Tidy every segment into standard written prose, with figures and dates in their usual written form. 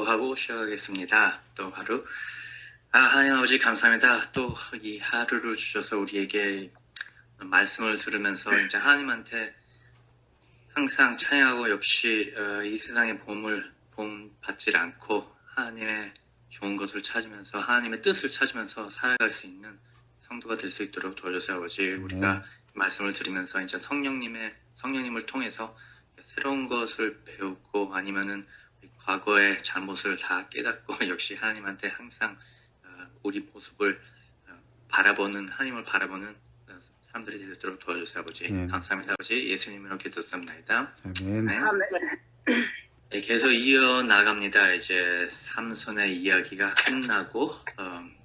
기도하고 시작하겠습니다. 또 하루 하나님 아버지 감사합니다. 또 이 하루를 주셔서 우리에게 말씀을 들으면서 이제 하나님한테 항상 찬양하고 역시 이 세상의 봄을 받지 않고 하나님의 좋은 것을 찾으면서 하나님의 뜻을 찾으면서 살아갈 수 있는 성도가 될 수 있도록 도와주세요. 아버지. 우리가 말씀을 들으면서 이제 성령님을 통해서 새로운 것을 배우고 아니면은 과거의 잘못을 다 깨닫고 역시 하나님한테 항상 우리 모습을 하나님을 바라보는 사람들이 되도록 도와주세요. 아버지. 감사합니다. 아버지. 예수님으로 기도드립니다. 아멘. 네. 네, 계속 이어나갑니다. 이제 삼손의 이야기가 끝나고 좀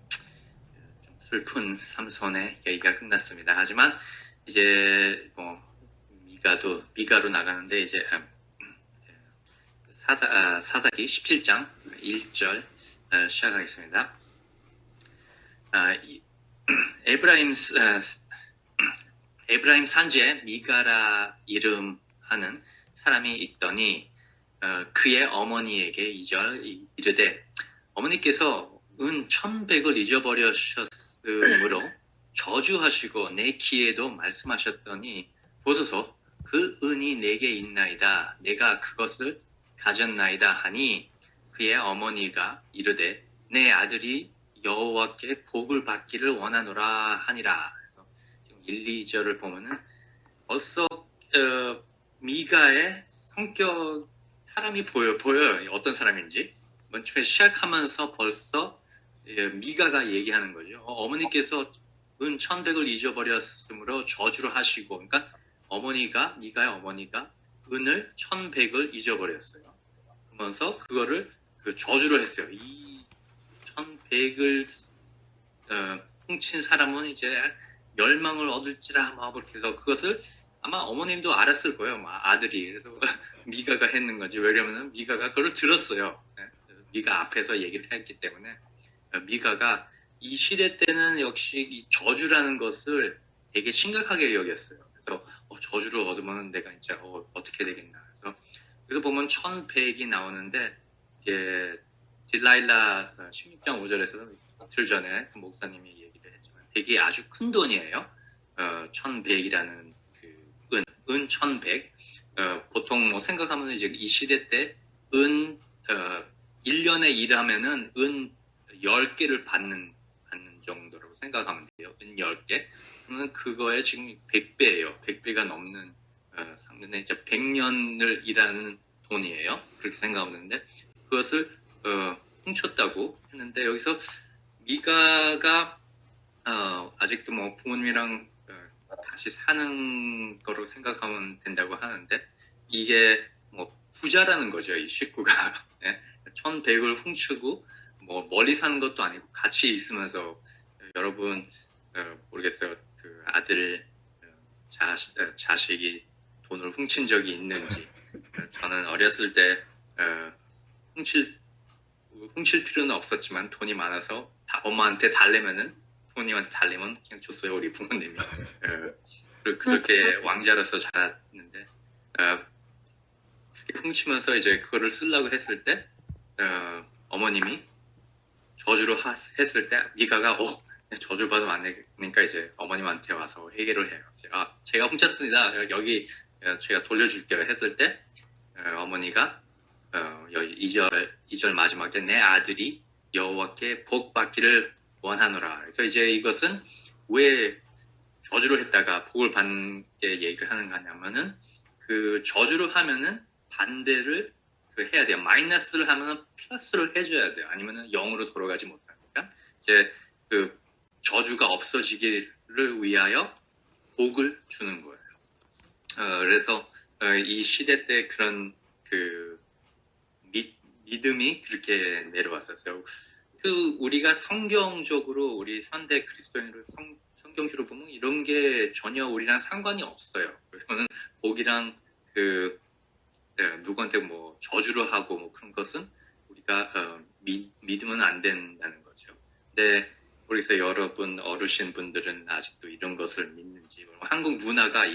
슬픈 삼손의 이야기가 끝났습니다. 하지만 이제 미가로 나가는데 이제 사사기 17장 1절 시작하겠습니다. 에브라임 산지에 미가라 이름하는 사람이 있더니 그의 어머니에게 이르되 어머니께서 은 1,100을 잊어버리셨으므로 저주하시고 내 귀에도 말씀하셨더니 보소서 그 은이 내게 있나이다. 내가 그것을 가졌나이다 하니 그의 어머니가 이르되 내 아들이 여호와께 복을 받기를 원하노라 하니라. 그래서 지금 1, 2절을 보면은 벌써 미가의 성격 사람이 보여요. 어떤 사람인지. 먼 처음에 시작하면서 벌써 미가가 얘기하는 거죠. 어머니께서 은 1,100을 잊어버렸으므로 저주를 하시고, 그러니까 미가의 어머니가 은을 1,100을 잊어버렸어요. 그러면서 그거를 저주를 했어요. 이 1,100을 훔친 사람은 이제 멸망을 얻을지라 막 그렇게 해서 그것을 아마 어머님도 알았을 거예요. 아들이. 그래서 미가가 했는 거지. 왜냐면 미가가 그걸 들었어요. 미가 앞에서 얘기를 했기 때문에 미가가 이 시대 때는 역시 이 저주라는 것을 되게 심각하게 여겼어요. 그래서 저주를 얻으면 내가 이제 어떻게 되겠나. 그래서 보면 1,100이 나오는데 이게 딜라일라 16장 5절에서도 이틀 전에 그 목사님이 얘기를 했지만 되게 아주 큰 돈이에요. 1,100이라는 은 1,100. 보통 생각하면 이제 이 시대 때 1년에 일하면은 은 10개를 받는 정도라고 생각하면 돼요. 은 10개. 그러면 그거에 지금 100배예요. 100배가 넘는 상대는 이제 100년을 일하는 돈이에요. 그렇게 생각하는데 그것을 훔쳤다고 했는데 여기서 미가가 아직도 부모님이랑 다시 사는 거로 생각하면 된다고 하는데 이게 부자라는 거죠. 이 식구가 1,100을 훔치고 멀리 사는 것도 아니고 같이 있으면서 여러분 모르겠어요. 그 아들 자식이 돈을 훔친 적이 있는지. 저는 어렸을 때 훔칠 필요는 없었지만 돈이 많아서 엄마한테 달래면 그냥 줬어요. 우리 부모님이. 그렇게 왕자로서 자랐는데 훔치면서 이제 그거를 쓰려고 했을 때 어머님이 저주를 했을 때 미가가 저주를 받으면 안 되니까 이제 어머님한테 와서 회개를 해요. 제가 훔쳤습니다. 여기 제가 돌려줄게요 했을 때 어머니가 여기 2절 마지막에 내 아들이 여호와께 복 받기를 원하노라. 그래서 이제 이것은 왜 저주를 했다가 복을 받는 게 얘기를 하는 거냐면은 그 저주를 하면은 반대를 해야 돼요. 마이너스를 하면은 플러스를 해줘야 돼요. 아니면은 0으로 돌아가지 못하니까 이제 그 저주가 없어지기를 위하여 복을 주는 거예요. 그래서 이 시대 때 그런 믿음이 그렇게 내려왔었어요. 우리가 성경적으로 우리 현대 그리스도인으로 성경적으로 보면 이런 게 전혀 우리랑 상관이 없어요. 그러면 복이랑 누구한테 저주를 하고 그런 것은 우리가 믿으면 안 된다는 거죠. 근데 모르겠어요. 여러분 어르신분들은 아직도 이런 것을 믿는지. 한국 문화가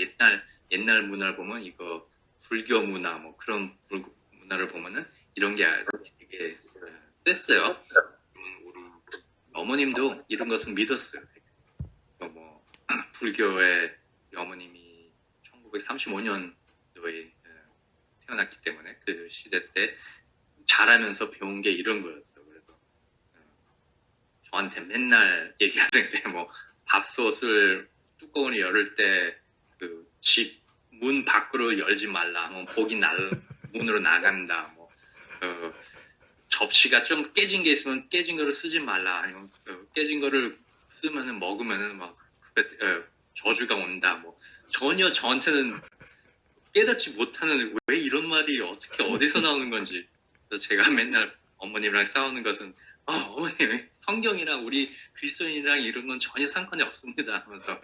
옛날 문화를 보면 이거 불교 문화 그런 문화를 보면은 이런 게 되게 셌어요. 우리 어머님도 이런 것은 믿었어요. 뭐 불교의 어머님이 1935년도에 태어났기 때문에 그 시대 때 자라면서 배운 게 이런 거였어. 그래서 저한테 맨날 얘기하던 게 뭐 밥솥을 뚜껑을 열을 때 그 집 문 밖으로 열지 말라. 뭐 복이 문으로 나간다. 뭐 접시가 좀 깨진 게 있으면 깨진 거를 쓰지 말라. 아니면 깨진 거를 쓰면은 먹으면은 막 저주가 온다. 뭐 전혀 저한테는 깨닫지 못하는 왜 이런 말이 어떻게 어디서 나오는 건지. 그래서 제가 맨날 어머님이랑 싸우는 것은 어머님 성경이랑 우리 그리스도인이랑 이런 건 전혀 상관이 없습니다 하면서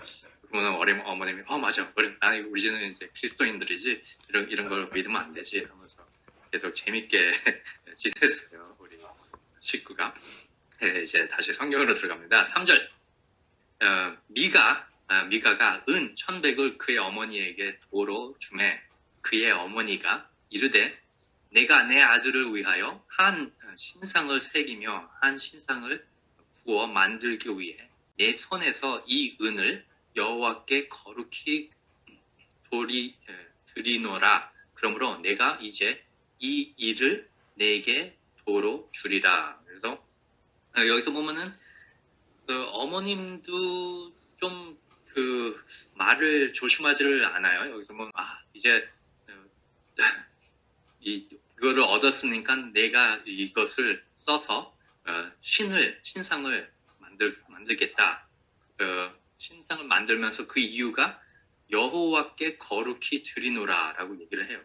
그러면 어머님이 맞아 우리는 이제 그리스도인들이지 이런 걸 믿으면 안 되지 하면서 계속 재밌게 지냈어요. 우리 식구가. 이제 다시 성경으로 들어갑니다. 3절 미가가 은 1,100을 그의 어머니에게 도로 주매 그의 어머니가 이르되 내가 내 아들을 위하여 한 신상을 새기며 한 신상을 구워 만들기 위해 내 손에서 이 은을 여호와께 거룩히 드리노라. 그러므로 내가 이제 이 일을 내게 도로 주리라. 그래서 여기서 보면은 어머님도 좀 말을 조심하지를 않아요. 여기서 보면 이제 이거를 얻었으니까 내가 이것을 써서 신상을 만들겠다. 신상을 만들면서 그 이유가 여호와께 거룩히 드리노라라고 얘기를 해요.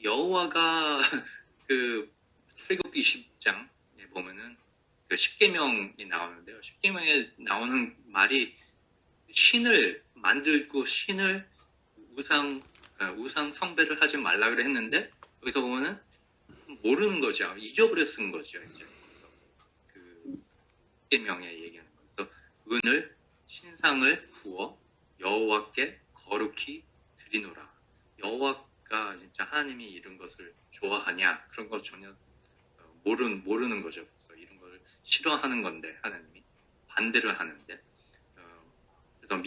여호와가 출애굽기 20장에 보면은 10계명이 나오는데요. 10계명에 나오는 말이 신을 만들고 신을 우상 숭배를 하지 말라 그래 했는데 여기서 보면은 모르는 거죠. 잊어버렸은 거죠. 이제 그 10계명에 얘기하는 거죠. 은을 신상을 부어 여호와께 거룩히 드리노라. 여호와가 진짜 하나님이 이런 것을 좋아하냐 그런 거 전혀 모르는 거죠. 그래서 이런 걸 싫어하는 건데 하나님이 반대를 하는데 그래서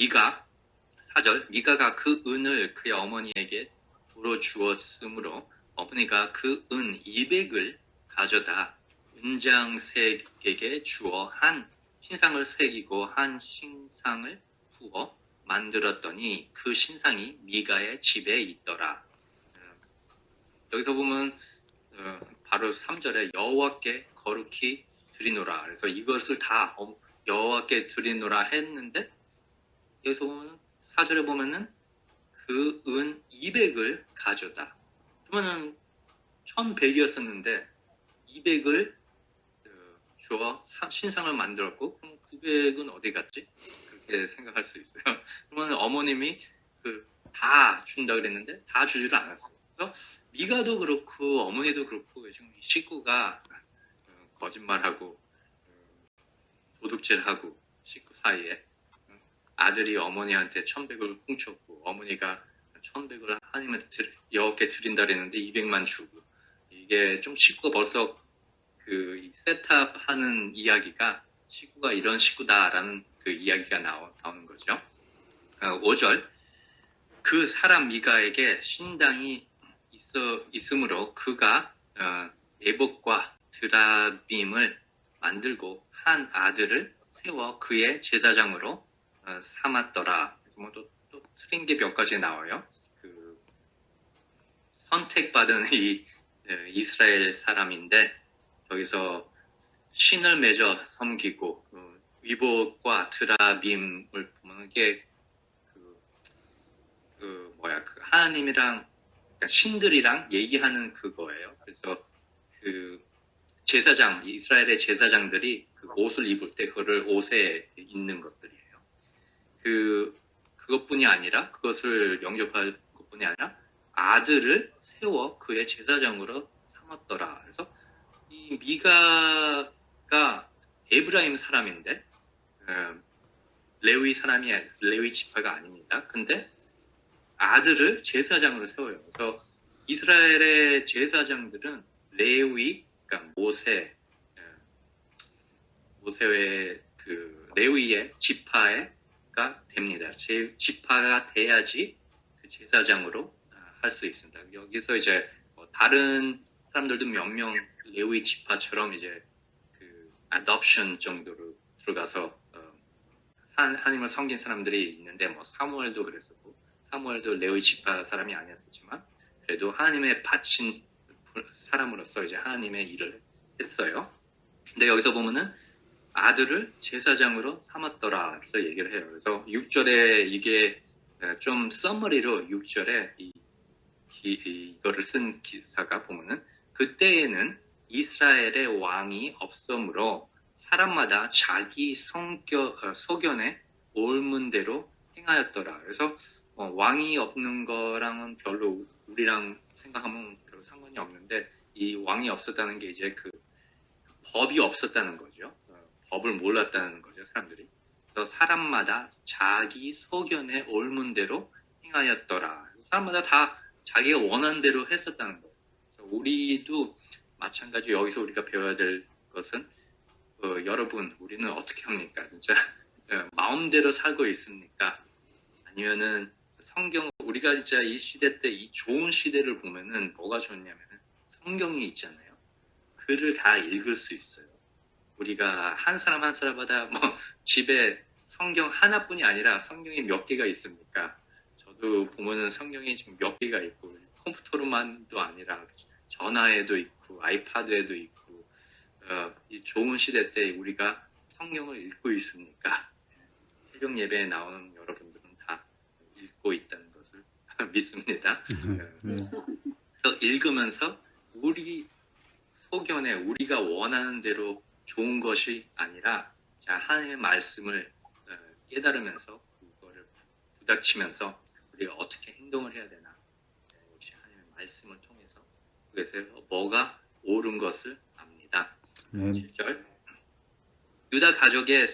4절 미가가 그 은을 그의 어머니에게 도로 주었으므로 어머니가 그 은 200을 가져다 은장색에게 주어 한 신상을 새기고 한 신상을 부어 만들었더니 그 신상이 미가의 집에 있더라. 여기서 보면 바로 3절에 여호와께 거룩히 드리노라. 그래서 이것을 다 여호와께 드리노라 했는데 여기서 보면 4절에 보면은 그 은 200을 가져다. 그러면은 1,100이었었는데 200을 주어 신상을 만들었고 그럼 900은 어디 갔지? 그렇게 생각할 수 있어요. 그러면 어머님이 다 준다 그랬는데 다 주지를 않았어요. 그래서 미가도 그렇고 어머니도 그렇고 지금 이 식구가 거짓말하고 도둑질하고 식구 사이에 아들이 어머니한테 1,100을 훔쳤고 어머니가 1,100을 하나님한테 여호와께 드린다 그랬는데 200만 주고 이게 좀 식구가 벌써 세트업하는 이야기가 식구가 이런 식구다라는 그 이야기가 나오는 거죠. 5절 그 사람 미가에게 신당이 있으므로 그가 에봇과 드라빔을 만들고 한 아들을 세워 그의 제사장으로 삼았더라. 뭐 또 틀린 게 몇 가지 나와요. 선택받은 이 이스라엘 사람인데 여기서 신을 맺어 섬기고 위복과 드라빔을 보면 이게 하나님이랑 그러니까 신들이랑 얘기하는 그거예요. 그래서 제사장 이스라엘의 제사장들이 옷을 입을 때 그거를 옷에 있는 것들이에요. 그것뿐이 아니라 그것을 영접할 것뿐이 아니라 아들을 세워 그의 제사장으로 삼았더라. 그래서 이 미가가 에브라임 사람인데 레위 지파가 아닙니다. 근데 아들을 제사장으로 세워요. 그래서 이스라엘의 제사장들은 레위, 그러니까 모세, 모세의 그 레위의 지파가 됩니다. 지파가 돼야지 그 제사장으로 할 수 있습니다. 여기서 이제 다른 사람들도 몇 명 레위 지파처럼 이제 그 adoption 정도로 들어가서 하나님을 섬긴 사람들이 있는데 뭐 사무엘도 그랬었고 사무엘도 레위 지파 사람이 아니었었지만 그래도 하나님의 바친 사람으로서 이제 하나님의 일을 했어요. 근데 여기서 보면은 아들을 제사장으로 삼았더라 그래서 얘기를 해요. 그래서 6절에 이게 좀 서머리로 6절에 이거를 쓴 기사가 보면은 그때에는 이스라엘의 왕이 없으므로 사람마다 자기 소견에 옳은 대로 행하였더라. 그래서 왕이 없는 거랑은 별로 우리랑 생각하면 별로 상관이 없는데 이 왕이 없었다는 게 이제 그 법이 없었다는 거죠. 법을 몰랐다는 거죠, 사람들이. 그래서 사람마다 자기 소견에 옳은 대로 행하였더라. 사람마다 다 자기가 원하는 대로 했었다는 거예요. 그래서 우리도 마찬가지로 여기서 우리가 배워야 될 것은 여러분, 우리는 어떻게 합니까? 진짜 마음대로 살고 있습니까? 아니면은 성경, 우리가 진짜 이 시대 때 이 좋은 시대를 보면은 뭐가 좋냐면은 성경이 있잖아요. 글을 다 읽을 수 있어요. 우리가 한 사람 한 사람마다 뭐 집에 성경 하나뿐이 아니라 성경이 몇 개가 있습니까? 저도 보면은 성경이 지금 몇 개가 있고 컴퓨터로만도 아니라 전화에도 있고 아이패드에도 있고 이 좋은 시대 때 우리가 성경을 읽고 있습니까? 새벽 예배에 나오는 여러분들은 다 읽고 있다는 것을 믿습니다. 그래서 읽으면서 우리 소견에 우리가 원하는 대로 좋은 것이 아니라 하나님의 말씀을 깨달으면서 그거를 부닥치면서 우리가 어떻게 행동을 해야 되나 역시 하나님의 말씀을 통해서 그래서 뭐가 옳은 것을 압니다. 7절 유다 가족에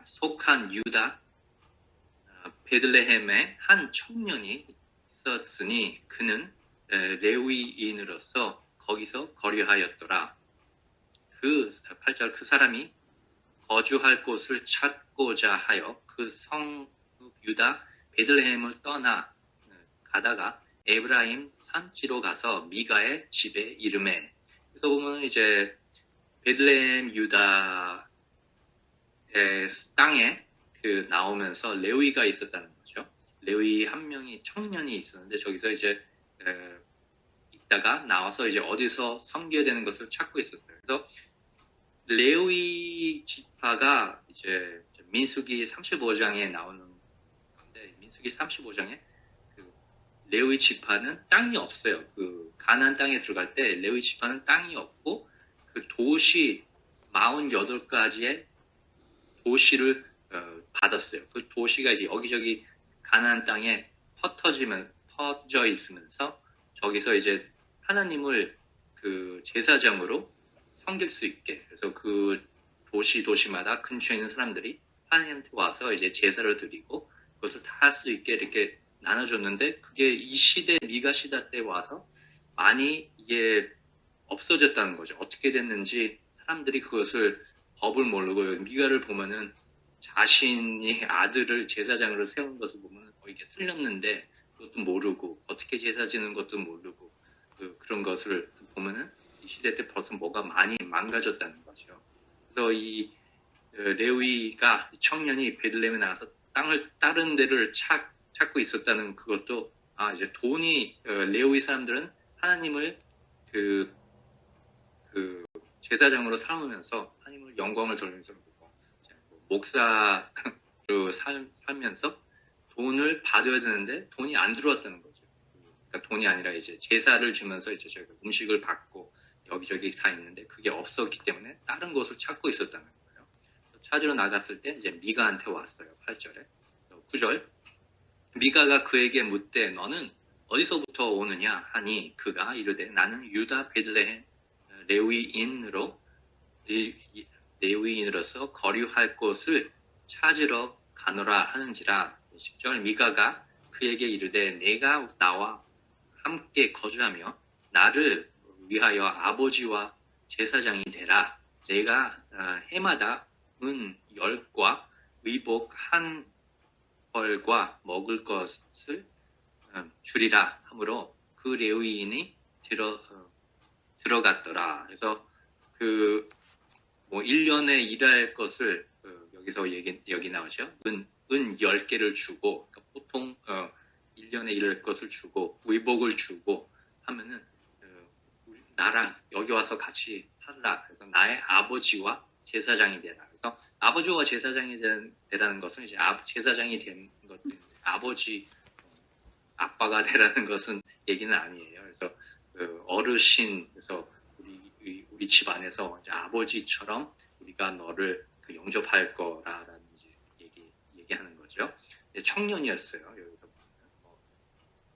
속한 유다 베들레헴에 한 청년이 있었으니 그는 레위인으로서 거기서 거류하였더라. 그 8절 그 사람이 거주할 곳을 찾고자 하여 그 성읍 유다 베들레헴을 떠나 가다가 에브라임 산지로 가서 미가의 집에 이르매. 그래서 보면 이제 베들레헴 유다의 땅에 그 나오면서 레위가 있었다는 거죠. 레위 한 명이 청년이 있었는데 저기서 이제 있다가 나와서 이제 어디서 섬겨야 되는 것을 찾고 있었어요. 그래서 레위 지파가 이제 민수기 35장에 나오는 건데 민수기 35장에 그 레위 지파는 땅이 없어요. 그 가나안 땅에 들어갈 때 레위 지파는 땅이 없고 그 도시 48가지의 도시를 받았어요. 그 도시가 이제 여기저기 가나안 땅에 퍼져 있으면서 저기서 이제 하나님을 그 제사장으로 섬길 수 있게 그래서 그 도시마다 근처에 있는 사람들이 하나님한테 와서 이제 제사를 드리고 그것을 다 할 수 있게 이렇게 나눠줬는데 그게 이 시대 미가 시대 때 와서 많이 이게 없어졌다는 거죠. 어떻게 됐는지 사람들이 그것을 법을 모르고 미가를 보면은 자신이 아들을 제사장으로 세운 것을 보면 이게 틀렸는데 그것도 모르고 어떻게 제사 지는 것도 모르고 그런 것을 보면은 이 시대 때 벌써 뭐가 많이 망가졌다는 거죠. 그래서 이 레위가 청년이 베들레헴에 나가서 땅을 다른 데를 찾고 있었다는 그것도 이제 돈이 레위 사람들은 하나님을 그 제사장으로 삼으면서 하나님을 영광을 돌리면서 목사로 살면서 돈을 받아야 되는데 돈이 안 들어왔다는 거죠. 그러니까 돈이 아니라 이제 제사를 주면서 이제 저희가 음식을 받고 여기저기 다 있는데 그게 없었기 때문에 다른 곳을 찾고 있었다는 거예요. 찾으러 나갔을 때 이제 미가한테 왔어요. 8절에 9절 미가가 그에게 묻되 너는 어디서부터 오느냐 하니 그가 이르되 나는 유다 베들레헴 레위인으로서 거류할 곳을 찾으러 가노라 하는지라. 10절 미가가 그에게 이르되 내가 나와 함께 거주하며 나를 위하여 아버지와 제사장이 되라. 내가 해마다 은 10과 의복 한 벌과 먹을 것을 주리라 하므로 그 레위인이 들어갔더라. 그래서 그 뭐 1년에 일할 것을 여기서 여기 나오죠. 은 10개를 주고 그러니까 보통 1년에 일할 것을 주고 의복을 주고 하면은 나랑 여기 와서 같이 살라. 그래서 나의 아버지와 제사장이 되라. 그래서 아버지와 제사장이 되라는 것은 이제 제사장이 된 것도 아버지 아빠가 되라는 것은 얘기는 아니에요. 그래서 어르신 그래서 우리 집 안에서 이제 아버지처럼 우리가 너를 영접할 거라라는 얘기하는 거죠. 청년이었어요. 여기서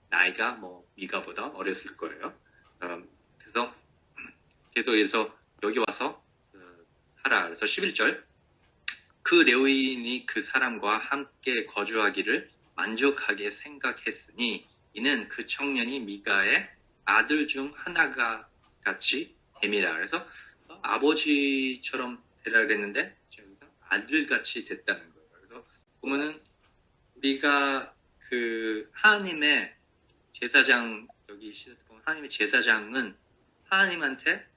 나이가 미가보다 어렸을 거예요. 그래서 계속해서 여기 와서 하라. 그래서 11절 그 레위인이 그 사람과 함께 거주하기를 만족하게 생각했으니 이는 그 청년이 미가의 아들 중 하나가 같이 됨이라. 그래서 아버지처럼 되라 그랬는데 여기서 아들같이 됐다는 거예요. 그래서 보면은 우리가 그 하나님의 제사장 여기 시대 보면 하나님의 제사장은 하나님한테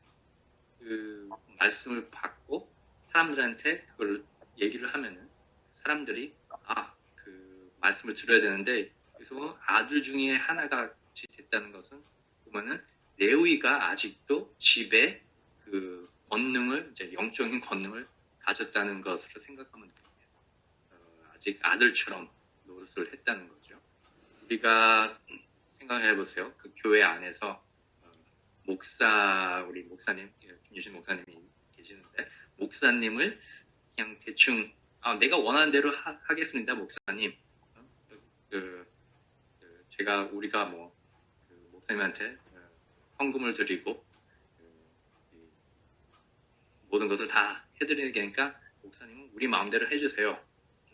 그 말씀을 받고 사람들한테 그걸 얘기를 하면은 사람들이 그 말씀을 들어야 되는데 그래서 아들 중에 하나가 같이 됐다는 것은 보면은 레위가 아직도 집에 그 권능을 이제 영적인 권능을 가졌다는 것으로 생각하면 됩니다. 아직 아들처럼 노릇을 했다는 거죠. 우리가 생각해 보세요. 그 교회 안에서 우리 목사님 김유신 목사님이 계시는데 목사님을 그냥 대충 내가 원하는 대로 하겠습니다, 목사님. 우리가 목사님한테 헌금을 드리고 모든 것을 다 해드리는 게니까 목사님은 우리 마음대로 해주세요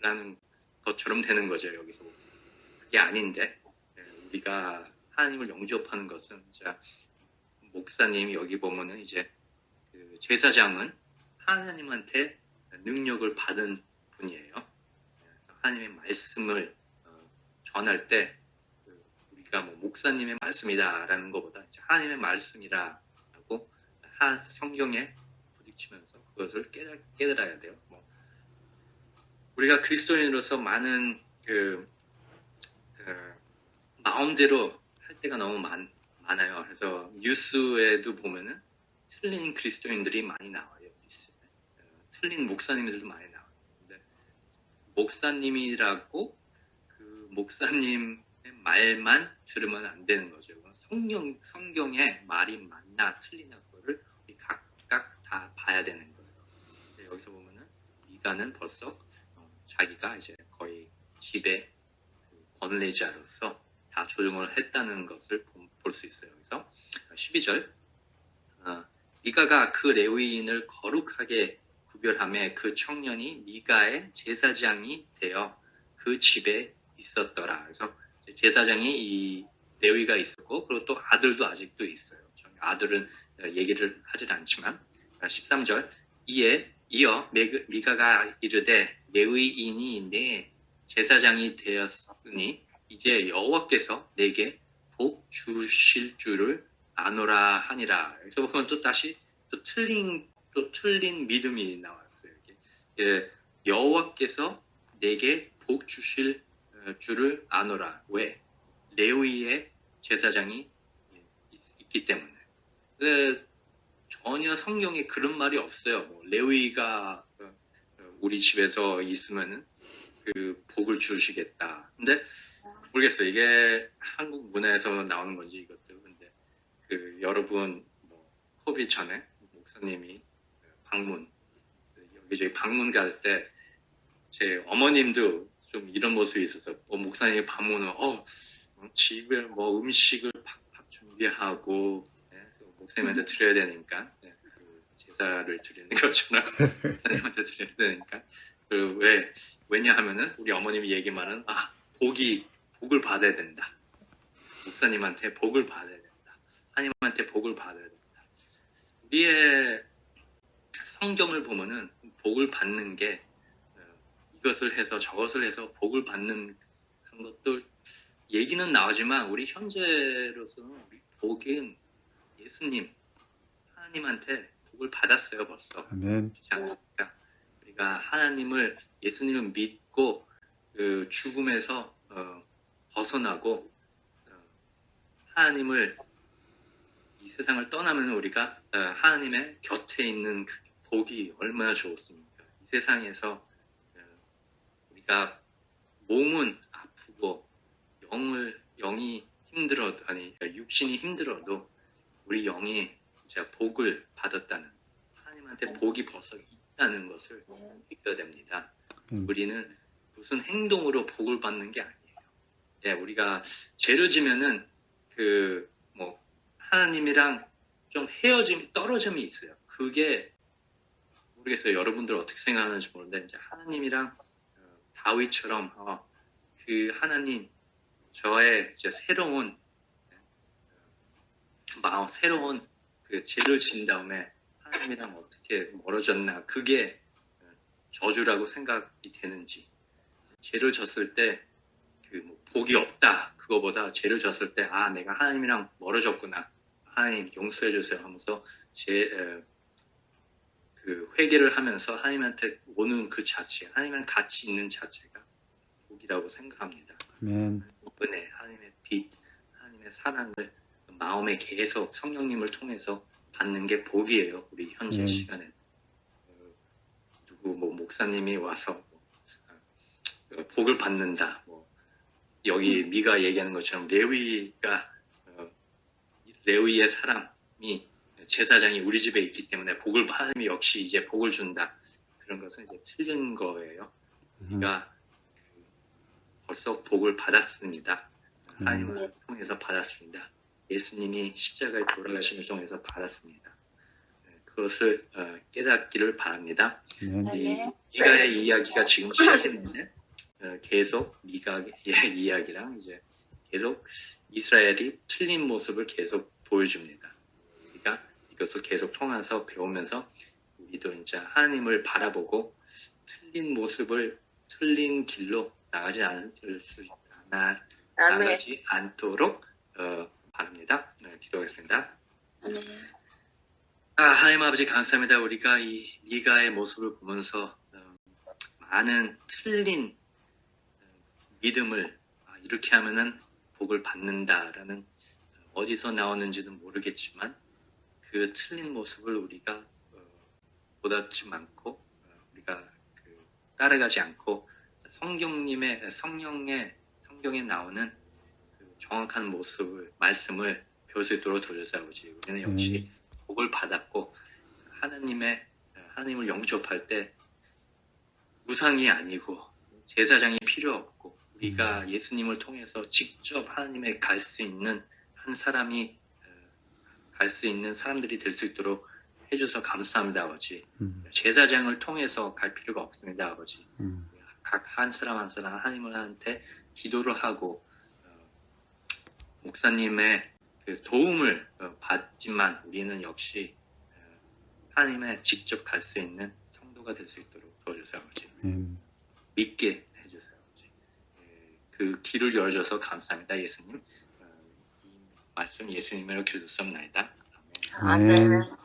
라는 것처럼 되는 거죠. 여기서 그게 아닌데 우리가 하나님을 영접하는 것은 진짜 목사님이 여기 보면은 이제 그 제사장은 하나님한테 능력을 받은 분이에요. 그래서 하나님의 말씀을 전할 때 우리가 목사님의 말씀이다라는 것보다 하나님의 말씀이라고 성경에 부딪히면서 그것을 깨달아야 돼요. 우리가 그리스도인으로서 많은 마음대로 할 때가 너무 많아요. 그래서 뉴스에도 보면은 틀린 그리스도인들이 많이 나와요. 틀린 목사님들도 많이 나와요. 근데 목사님이라고 그 목사님의 말만 들으면 안 되는 거죠. 성경의 말이 맞나 틀리나 그거를 우리 각각 다 봐야 되는 거예요. 여기서 보면은 미가는 벌써 자기가 이제 거의 집의 권리자로서 다 조정을 했다는 것을 볼 수 있어요. 그래서 12절 미가가 그 레위인을 거룩하게 구별하며 그 청년이 미가의 제사장이 되어 그 집에 있었더라. 그래서 제사장이 이 레위가 있었고 그리고 또 아들도 아직도 있어요. 아들은 얘기를 하질 않지만 13절 이어 미가가 이르되 레위인이 내 제사장이 되었으니 이제 여호와께서 내게 복 주실 줄을 아노라 하니라. 그래서 보면 또 다시 또 틀린 믿음이 나왔어요. 여호와께서 내게 복 주실 줄을 아노라. 왜? 레위의 제사장이 있기 때문에. 전혀 성경에 그런 말이 없어요. 레위가 우리 집에서 있으면은 그 복을 주시겠다. 근데 모르겠어요. 이게 한국 문화에서 나오는 건지 이것도. 근데 여러분 코비드 전에 목사님이 여기저기 방문 갈 때 제 어머님도 좀 이런 모습이 있어서 목사님이 방문을 집에 음식을 팍팍 준비하고 목사님한테 드려야 되니까 그 제사를 드리는 것처럼 목사님한테 드려야 되니까 왜냐하면은 우리 어머님이 얘기만은 복을 받아야 된다. 목사님한테 복을 받아야 된다. 하나님한테 복을 받아야 된다. 우리의 성경을 보면은 복을 받는 게 이것을 해서 저것을 해서 복을 받는 그런 것들 얘기는 나오지만 우리 현재로서는 우리 복은 예수님 하나님한테 복을 받았어요 벌써. 아멘. 그렇지 않습니까? 우리가 하나님을 예수님을 믿고 그 죽음에서 벗어나고 하나님을 이 세상을 떠나면 우리가 하나님의 곁에 있는 그 복이 얼마나 좋습니까? 이 세상에서 우리가 몸은 아프고 영이 힘들어도 육신이 힘들어도 우리 영이 진짜 복을 받았다는 하나님한테 복이 벌써 있다는 것을 믿어야 됩니다. 우리는 무슨 행동으로 복을 받는 게 아니에요. 예, 우리가 죄를 지면은 하나님이랑 좀 떨어짐이 있어요. 그게 모르겠어요. 여러분들 어떻게 생각하는지 모르는데 이제 하나님이랑 다윗처럼 그 하나님 저의 이제 새로운 그 죄를 진 다음에 하나님이랑 어떻게 멀어졌나 그게 저주라고 생각이 되는지 죄를 졌을 때 복이 없다 그거보다 죄를 졌을 때 내가 하나님이랑 멀어졌구나 하나님 용서해 주세요 하면서 그 회개를 하면서 하나님한테 오는 그 자체 하나님이랑 같이 있는 자체가 복이라고 생각합니다. 아멘. 은혜 하나님의 빛 하나님의 사랑을 마음에 계속 성령님을 통해서 받는 게 복이에요. 우리 현재 시간에 누구 목사님이 와서 복을 받는다. 여기 미가 얘기하는 것처럼 레위의 사람이 제사장이 우리 집에 있기 때문에 하나님이 역시 이제 복을 준다. 그런 것은 이제 틀린 거예요. 우리가 벌써 복을 받았습니다. 하나님을 통해서 받았습니다. 예수님이 십자가에 돌아가심을 통해서 받았습니다. 그것을 깨닫기를 바랍니다. 미가의 이야기가 지금 시작했는데 계속 미가의 이야기랑 이제 계속 이스라엘이 틀린 모습을 계속 보여줍니다. 우리가 이것을 계속 통해서 배우면서 우리도 이제 하나님을 바라보고 틀린 길로 나가지 않도록 바랍니다. 기도하겠습니다. 하나님 아버지 감사합니다. 우리가 이 미가의 모습을 보면서 많은 틀린 믿음을 이렇게 하면은 복을 받는다라는 어디서 나오는지는 모르겠지만 그 틀린 모습을 우리가 보답지 않고 우리가 따라가지 않고 성경에 나오는 그 정확한 말씀을 배울 수 있도록 도와주세요. 아버지. 우리는 역시 복을 받았고 하나님을 영접할 때 우상이 아니고 제사장이 필요 없고 우리가 예수님을 통해서 직접 하나님에 갈 수 있는 갈 수 있는 사람들이 될 수 있도록 해줘서 감사합니다, 아버지. 제사장을 통해서 갈 필요가 없습니다, 아버지. 각 한 사람 한 사람 하나님한테 기도를 하고 목사님의 그 도움을 받지만 우리는 역시 하나님의 직접 갈 수 있는 성도가 될 수 있도록 도와주세요, 아버지. 믿게 해주세요, 아버지. 그 길을 열어줘서 감사합니다, 예수님. 이 말씀 예수님으로 기도했습니다. 아멘. 아멘.